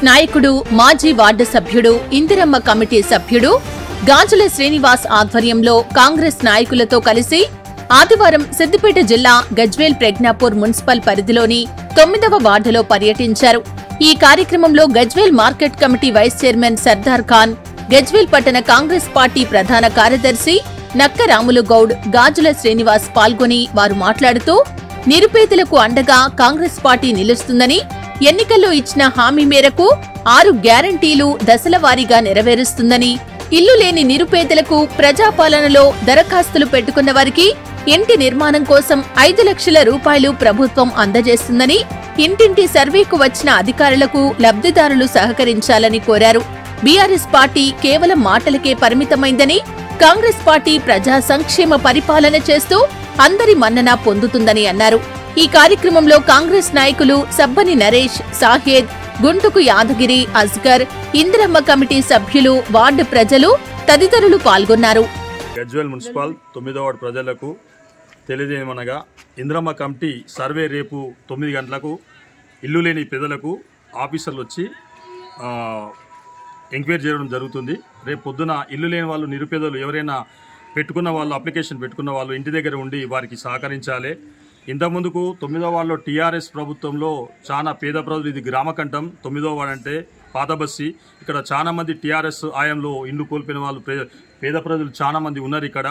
నాయకుడు మాజీ వార్డు సభ్యుడు ఇందిరమ్మ కమిటీ సభ్యుడు గాజుల శ్రీనివాస్ ఆధ్వర్యంలో కాంగ్రెస్ నాయకులతో కలిసి ఆదివారం సిద్దిపేట జిల్లా గజ్వేల్ ప్రజ్ఞాపూర్ మున్సిపల్ పరిధిలోని 9వ వార్డులో పర్యటించారు. ఈ కార్యక్రమంలో Gajwel market committee vice chairman Sardar Khan, Gajwel పట్టణ కాంగ్రెస్ పార్టీ ప్రధాన కార్యదర్శి నక్క రాములు గౌడ్, గాజుల శ్రీనివాస్ పాల్గొని వారు మాట్లాడుతూ నిరుపేదలకు అండగా కాంగ్రెస్ పార్టీ నిలుస్తుందని, ఎన్నికల్లో ఇచ్చిన హామీ మేరకు 6 గ్యారంటీలు దశలవారీగా నెరవేరుస్తుందని, ఇల్లు లేని నిరుపేదలకు ప్రజాపాలనలో దరఖాస్తులు పెట్టుకున్న వారికి ఇంటి నిర్మాణం కోసం 5 లక్షల రూపాయలు ప్రభుత్వం అందజేస్తుందని, ఇంటింటి సర్వేకు వచ్చిన అధికారులకు లబ్ధిదారులు సహకరించాలని కోరారు. బీఆర్ఎస్ పార్టీ కేవలం మాటలకే పరిమితమైందని, కాంగ్రెస్ పార్టీ ప్రజా సంక్షేమ పరిపాలన చేస్తూ అందరి మన్నన పొందుతుందని అన్నారు. ఈ కార్యక్రమంలో కాంగ్రెస్ నాయకులు సబ్బని నరేష్, సాహేద్, గుంటుకు యాదగిరి, అస్గర్, ఇందిరమ్మ కమిటీ సభ్యులు, వార్డు ప్రజలు తదితరులు పాల్గొన్నారు. గజ్వేల్ మున్సిపల్ 9వ వార్డు ప్రజలకు తెలియజేయమనగా, ఇందిరమ్మ కమిటీ సర్వే రేపు 9 గంటలకు ఇల్లు లేని పేదలకు ఆఫీసర్లు వచ్చి ఎంక్వైరీ చేయడం జరుగుతుంది. రేపు పొద్దున ఇల్లు లేని వాళ్ళు, నిరుపేదలు ఎవరైనా పెట్టుకున్న వాళ్ళు, అప్లికేషన్ పెట్టుకున్న వాళ్ళు ఇంటి దగ్గర ఉండి వారికి సహకరించాలి. ఇంతకుముందుకు 9వ వార్డులో టీఆర్ఎస్ ప్రభుత్వంలో చాలా పేద ప్రజలు, ఇది గ్రామకంఠం 9వ వార్డు అంటే పాత బస్సి, ఇక్కడ చాలా మంది టీఆర్ఎస్ ఆయంలో ఇల్లు కోల్పోయిన వాళ్ళు, పేద ప్రజలు చాలా మంది ఉన్నారు. ఇక్కడ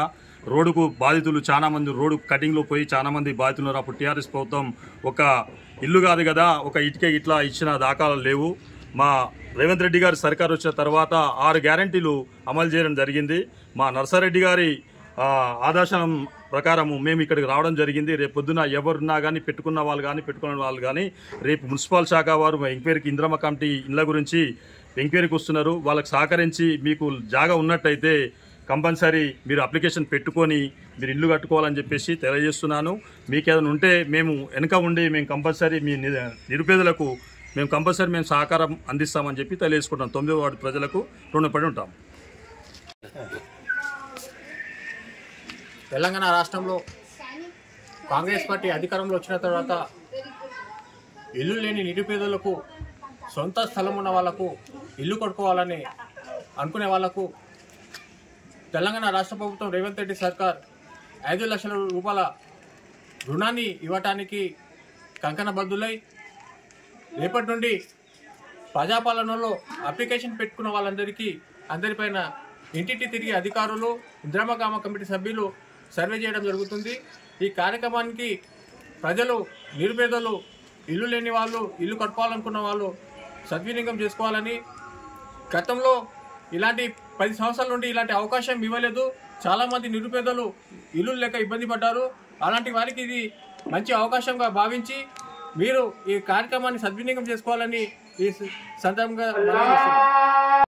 రోడ్డుకు బాధితులు చాలా మంది, రోడ్డు కటింగ్లో పోయి చాలా మంది బాధితులు ఉన్నారు. అప్పుడు టీఆర్ఎస్ ప్రభుత్వం ఒక ఇల్లు కాదు కదా, ఒక ఇటుక ఇట్లా ఇచ్చిన దాఖలాలు లేవు. మా రేవంత్ రెడ్డి గారి సర్కారు వచ్చిన తర్వాత 6 గ్యారంటీలు అమలు చేయడం జరిగింది. మా నర్సారెడ్డి గారి ఆదేశం ప్రకారము మేము ఇక్కడికి రావడం జరిగింది. రేపు పొద్దున ఎవరున్నా కానీ, పెట్టుకున్న వాళ్ళు కానీ రేపు మున్సిపల్ శాఖ వారు ఎంక్వైరీకి, ఇందిరమ్మ కమిటీ ఇళ్ల గురించి ఎంక్వైరీకి వస్తున్నారు. వాళ్ళకి సహకరించి మీకు జాగా ఉన్నట్టయితే కంపల్సరీ మీరు అప్లికేషన్ పెట్టుకొని మీరు ఇల్లు కట్టుకోవాలని చెప్పేసి తెలియజేస్తున్నాను. మీకు ఏదైనా ఉంటే మేము వెనక ఉండి మేము కంపల్సరీ మీ నిరుపేదలకు మేము సహకారం అందిస్తామని చెప్పి తెలియజేసుకుంటాం. 9వ వార్డు ప్రజలకు రుణపడి ఉంటాం. తెలంగాణ రాష్ట్రంలో కాంగ్రెస్ పార్టీ అధికారంలో వచ్చిన తర్వాత ఇల్లు లేని నిరుపేదలకు, సొంత స్థలం ఉన్న వాళ్లకు ఇల్లు కొట్టుకోవాలని అనుకునే వాళ్లకు తెలంగాణ రాష్ట్ర ప్రభుత్వం రేవంత్ రెడ్డి సర్కార్ 5 లక్షల రూపాయల రుణాన్ని ఇవ్వటానికి కంకణబద్ధులై రేపటి నుండి ప్రజాపాలనలో అప్లికేషన్ పెట్టుకున్న వాళ్ళందరికీ, అందరిపైన ఇంటింటి తిరిగి అధికారులు, ఇందిరమ్మ కమిటీ సభ్యులు సర్వే చేయడం జరుగుతుంది. ఈ కార్యక్రమానికి ప్రజలు, నిరుపేదలు, ఇల్లు లేని వాళ్ళు, ఇల్లు కట్టుకోవాలనుకున్న వాళ్ళు సద్వినియోగం చేసుకోవాలని, గతంలో ఇలాంటి 10 సంవత్సరాల నుండి ఇలాంటి అవకాశం ఇవ్వలేదు. చాలామంది నిరుపేదలు ఇల్లు లేక ఇబ్బంది పడ్డారు. అలాంటి వారికి ఇది మంచి అవకాశంగా భావించి మీరు ఈ కార్యక్రమాన్ని సద్వినియోగం చేసుకోవాలని ఈ సందర్భంగా